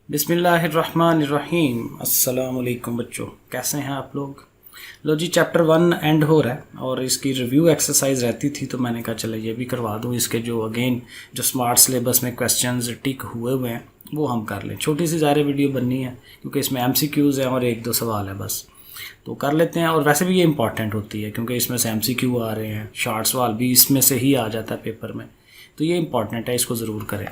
बिस्मिल्लाहिर्रहमानिर्रहीम। अस्सलाम वालेकुम बच्चों, कैसे हैं आप लोग। लो जी, चैप्टर 1 एंड हो रहा है और इसकी रिव्यू एक्सरसाइज रहती थी तो मैंने कहा चलो ये भी करवा दूँ। इसके जो स्मार्ट सिलेबस में क्वेश्चंस टिक हुए हैं वो हम कर लें। छोटी सी ज़्यादा वीडियो बननी है क्योंकि इसमें MCQs हैं और 1-2 सवाल है बस, तो कर लेते हैं। और वैसे भी ये इंपॉर्टेंट होती है क्योंकि इसमें से MCQ आ रहे हैं, शॉर्ट सवाल भी इसमें से ही आ जाता है पेपर में, तो ये इंपॉर्टेंट है, इसको ज़रूर करें।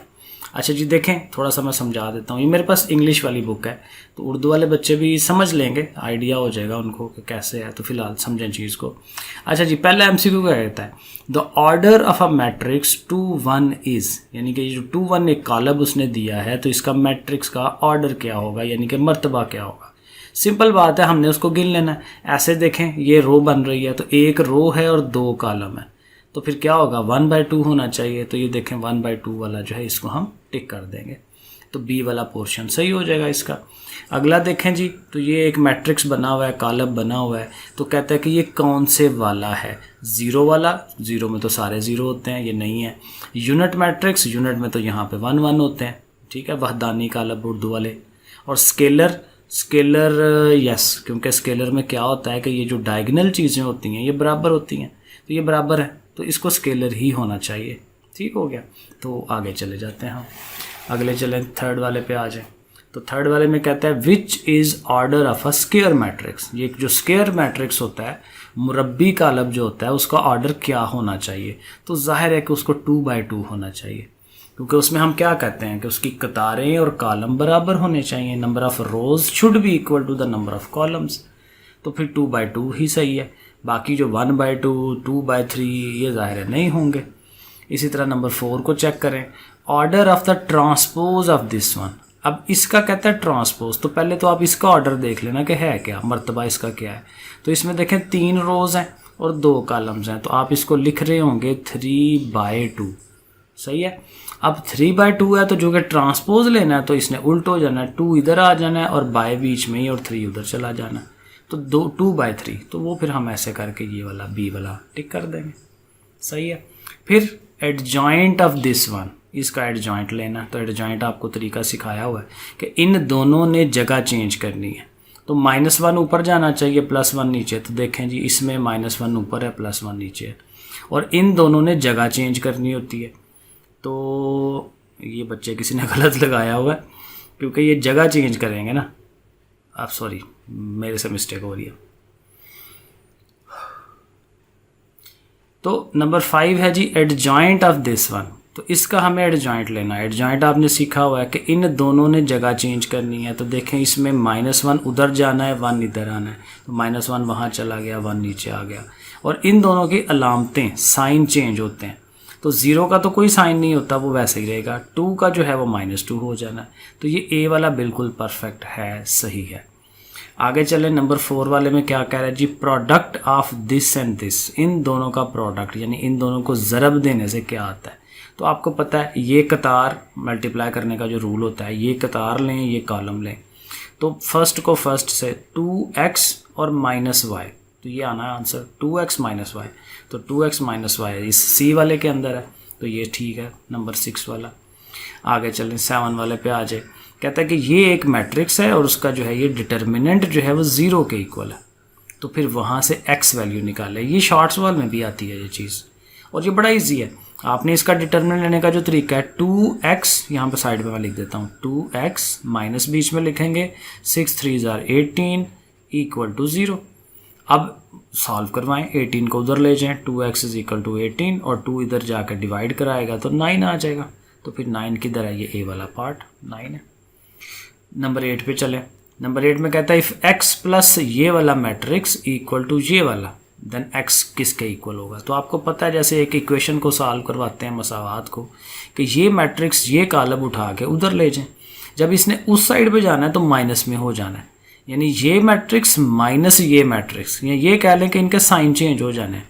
अच्छा जी, देखें थोड़ा सा मैं समझा देता हूँ। ये मेरे पास इंग्लिश वाली बुक है तो उर्दू वाले बच्चे भी समझ लेंगे, आइडिया हो जाएगा उनको कि कैसे है, तो फिलहाल समझें चीज़ को। अच्छा जी, पहला MCQ क्या कहता है, the order of a matrix 2 1 is, यानी कि जो 2 1 एक कॉलम उसने दिया है तो इसका मैट्रिक्स का ऑर्डर क्या होगा, यानी कि मर्तबा क्या होगा। सिंपल बात है, हमने उसको गिन लेना है। ऐसे देखें ये रो बन रही है तो एक रो है और 2 कॉलम है, तो फिर क्या होगा 1/2 होना चाहिए। तो ये देखें 1/2 वाला जो है इसको हम टिक कर देंगे तो B वाला पोर्शन सही हो जाएगा इसका। अगला देखें जी, तो ये एक मैट्रिक्स बना हुआ है, कॉलम बना हुआ है, तो कहता है कि ये कौन से वाला है, 0 वाला। 0 में तो सारे 0 होते हैं, ये नहीं है। यूनिट मैट्रिक्स, यूनिट में तो यहाँ पे 1 1 होते हैं, ठीक है, वहदानी कॉलम उर्दू वाले। और स्केलर यस, क्योंकि स्केलर में क्या होता है कि ये जो डायगोनल चीज़ें होती हैं ये बराबर होती हैं, तो ये बराबर है तो इसको स्केलर ही होना चाहिए। ठीक हो गया, तो आगे चले जाते हैं हम। अगले चलें, थर्ड वाले पे आ जाएं। तो थर्ड वाले में कहता है which is order of a square matrix. ये जो स्क्वायर मैट्रिक्स होता है, मुरब्बी कॉलम जो होता है, उसका ऑर्डर क्या होना चाहिए। तो जाहिर है कि उसको 2/2 होना चाहिए, क्योंकि उसमें हम क्या कहते हैं कि उसकी कतारें और कॉलम बराबर होने चाहिए। Number of rows should be equal to the number of columns, तो फिर 2/2 ही सही है। बाकी जो 1/2 2/3 ये ज़ाहिर है नहीं होंगे। इसी तरह नंबर 4 को चेक करें, order of the transpose of this one. अब इसका कहता है ट्रांसपोज, तो पहले तो आप इसका ऑर्डर देख लेना कि है क्या, मर्तबा इसका क्या है। तो इसमें देखें 3 रोज हैं और 2 कॉलम्स हैं, तो आप इसको लिख रहे होंगे 3/2, सही है। अब 3/2 है तो जो कि ट्रांसपोज लेना है तो इसने उल्ट हो जाना है, 2 इधर आ जाना है और बाय बीच में ही और 3 उधर चला जाना है, तो 2/3। तो वो फिर हम ऐसे करके ये वाला B वाला टिक कर देंगे, सही है। फिर एडजॉइंट ऑफ दिस वन, इसका एडजॉइंट लेना। तो एडजॉइंट आपको तरीका सिखाया हुआ है कि इन दोनों ने जगह चेंज करनी है, तो -1 ऊपर जाना चाहिए, +1 नीचे। तो देखें जी, इसमें -1 ऊपर है, +1 नीचे है, और इन दोनों ने जगह चेंज करनी होती है। तो ये बच्चे किसी ने गलत लगाया हुआ है क्योंकि ये जगह चेंज करेंगे ना। आप सॉरी, मेरे से मिस्टेक हो रही है। तो नंबर 5 है जी एडजॉइंट ऑफ दिस वन, तो इसका हमें एडजॉइंट लेना है। एडजॉइंट आपने सीखा हुआ है कि इन दोनों ने जगह चेंज करनी है, तो देखें इसमें -1 उधर जाना है, 1 इधर आना है, तो -1 वहाँ चला गया, 1 नीचे आ गया। और इन दोनों की अलामतें, साइन चेंज होते हैं। तो 0 का तो कोई साइन नहीं होता, वो वैसे ही रहेगा। 2 का जो है वो -2 हो जाना है, तो ये A वाला बिल्कुल परफेक्ट है, सही है। आगे चले, नंबर 4 वाले में क्या कह रहा है जी, product of this and this, इन दोनों का प्रोडक्ट, यानी इन दोनों को ज़रब देने से क्या आता है। तो आपको पता है ये कतार मल्टीप्लाई करने का जो रूल होता है, ये कतार लें, ये कॉलम लें, तो फर्स्ट को फर्स्ट से 2x और -y, तो ये आना है आंसर 2x - y। तो 2x - y इस C वाले के अंदर है, तो ये ठीक है, नंबर 6 वाला। आगे चलें, 7 वाले पे आ जाए। कहता है कि ये एक मैट्रिक्स है और उसका जो है ये डिटर्मिनेंट जो है वो 0 के इक्वल है, तो फिर वहाँ से x वैल्यू निकाले। ये शॉर्ट सवाल में भी आती है ये चीज़, और ये बड़ा इजी है। आपने इसका डिटर्मिनेंट लेने का जो तरीका है, 2x, यहाँ पे साइड पे मैं लिख देता हूँ, 2x माइनस बीच में लिखेंगे, 6 3 18 इक्वल टू 0। अब सॉल्व करवाएं, 18 को उधर ले जाएं, 2x = 18 और 2 इधर जाकर डिवाइड कराएगा तो 9 आ जाएगा। तो फिर 9 किधर है, ये A वाला पार्ट 9 है। नंबर 8 पे चले। नंबर 8 में कहता है इफ़ x प्लस ये वाला मैट्रिक्स इक्वल टू ये वाला, देन x किसके इक्वल होगा। तो आपको पता है, जैसे एक इक्वेशन को सॉल्व करवाते हैं मसावात को, कि ये मैट्रिक्स ये कॉलम उठा के उधर ले जाएं, जब इसने उस साइड पे जाना है तो माइनस में हो जाना है, यानी ये मैट्रिक्स माइनस ये मैट्रिक्स, या ये कह लें कि इनके साइन चेंज हो जाने हैं।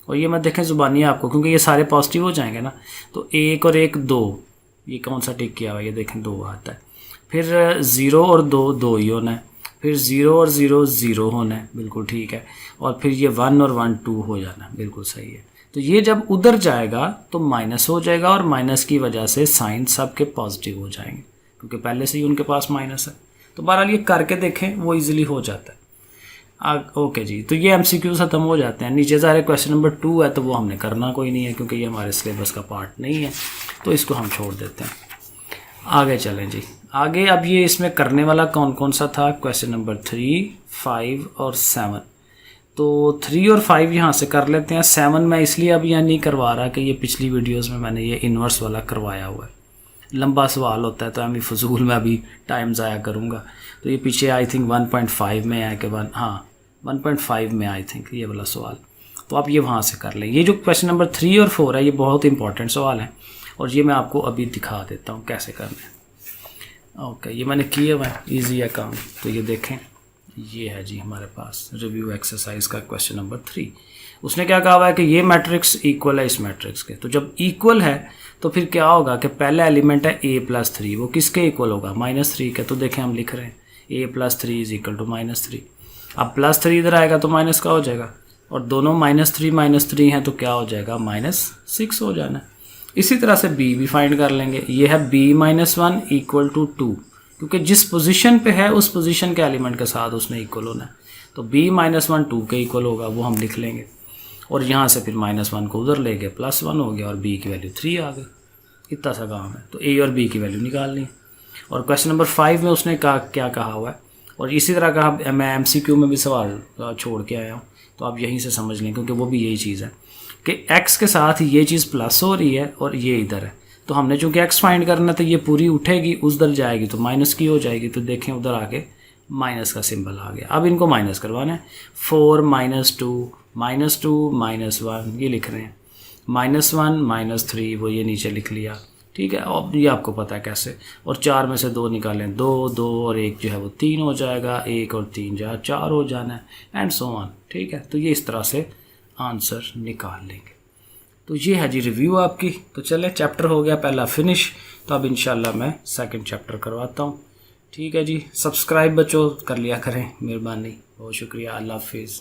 और ये मत देखें ज़ुबानी आपको, क्योंकि ये सारे पॉजिटिव हो जाएंगे ना। तो 1 और 1 2, ये कौन सा टिक किया हुआ है, ये देखें 2 आता है। फिर 0 और 2 2 ही होना है, फिर 0 और 0 0 होना है, बिल्कुल ठीक है। और फिर ये 1 और 1 2 हो जाना है, बिल्कुल सही है। तो ये जब उधर जाएगा तो माइनस हो जाएगा और माइनस की वजह से साइन सब के पॉजिटिव हो जाएंगे। क्योंकि पहले से ही उनके पास माइनस है। तो बहरहाल ये करके देखें, वो ईजिली हो जाता है। ओके जी, तो ये MCQ ख़त्म हो जाते हैं। नीचे सारे क्वेश्चन नंबर 2 है तो वो हमने करना कोई नहीं है क्योंकि ये हमारे सिलेबस का पार्ट नहीं है, तो इसको हम छोड़ देते हैं। आगे चलें जी। आगे अब ये इसमें करने वाला कौन कौन सा था, क्वेश्चन नंबर 3, 5 और 7। तो 3 और 5 यहाँ से कर लेते हैं। 7 मैं इसलिए अब यहाँ नहीं करवा रहा कि ये पिछली वीडियोज़ में मैंने ये इन्वर्स वाला करवाया हुआ है, लंबा सवाल होता है तो अभी फजूल में अभी टाइम ज़ाया करूँगा। तो ये पीछे आई थिंक 1.5 में है कि 1.5 में आई थिंक ये वाला सवाल, तो आप ये वहाँ से कर लें। ये जो क्वेश्चन नंबर 3 और 4 है ये बहुत इंपॉर्टेंट सवाल है और ये मैं आपको अभी दिखा देता हूँ कैसे करना है। ओके, ये मैंने किया हुआ है, ईजी है काम। तो ये देखें, ये है जी हमारे पास रिव्यू एक्सरसाइज का क्वेश्चन नंबर 3। उसने क्या कहा हुआ है कि ये मैट्रिक्स इक्वल है इस मैट्रिक्स के। तो जब इक्वल है तो फिर क्या होगा कि पहला एलिमेंट है a+3, वो किसके इक्वल होगा, -3 के। तो देखें हम लिख रहे हैं a+3 = -3। अब +3 इधर आएगा तो माइनस का हो जाएगा, और दोनों -3 हैं तो क्या हो जाएगा, -6 हो जाना है। इसी तरह से b भी फाइंड कर लेंगे। ये है b-1 = 2, क्योंकि जिस पोजीशन पे है उस पोजीशन के एलिमेंट के साथ उसने इक्वल होना है। तो b-1 2 के इक्वल होगा, वो हम लिख लेंगे। और यहाँ से फिर -1 को उधर ले गए, +1 हो गया और b की वैल्यू 3 आ गई। इतना सा काम है। तो a और b की वैल्यू निकालनी है। और क्वेश्चन नंबर 5 में उसने क्या कहा हुआ है, और इसी तरह का मैं MCQ में भी सवाल छोड़ के आया हूँ, तो आप यहीं से समझ लें क्योंकि वो भी यही चीज़ है कि x के साथ ये चीज़ प्लस हो रही है और ये इधर है। तो हमने चूँकि x फाइंड करना तो ये पूरी उठेगी, उधर जाएगी तो माइनस की हो जाएगी। तो देखें उधर आके माइनस का सिंबल आ गया। अब इनको माइनस करवाना है। 4 - 2 -1 ये लिख रहे हैं, -1 -3 वो ये नीचे लिख लिया, ठीक है। अब ये आपको पता है कैसे। और 4 में से 2 निकालें, 2 और 1 जो है वो 3 हो जाएगा, 1 और 3 जो है 4 हो जाना है, एंड सो ऑन, ठीक है। तो ये इस तरह से आंसर निकाल लेंगे। तो ये है जी रिव्यू आपकी। तो चले, चैप्टर हो गया पहला फिनिश। तो अब इंशाल्लाह मैं सेकंड चैप्टर करवाता हूँ, ठीक है जी। सब्सक्राइब बच्चों कर लिया करें, मेहरबानी, बहुत शुक्रिया। अल्लाह हाफिज़।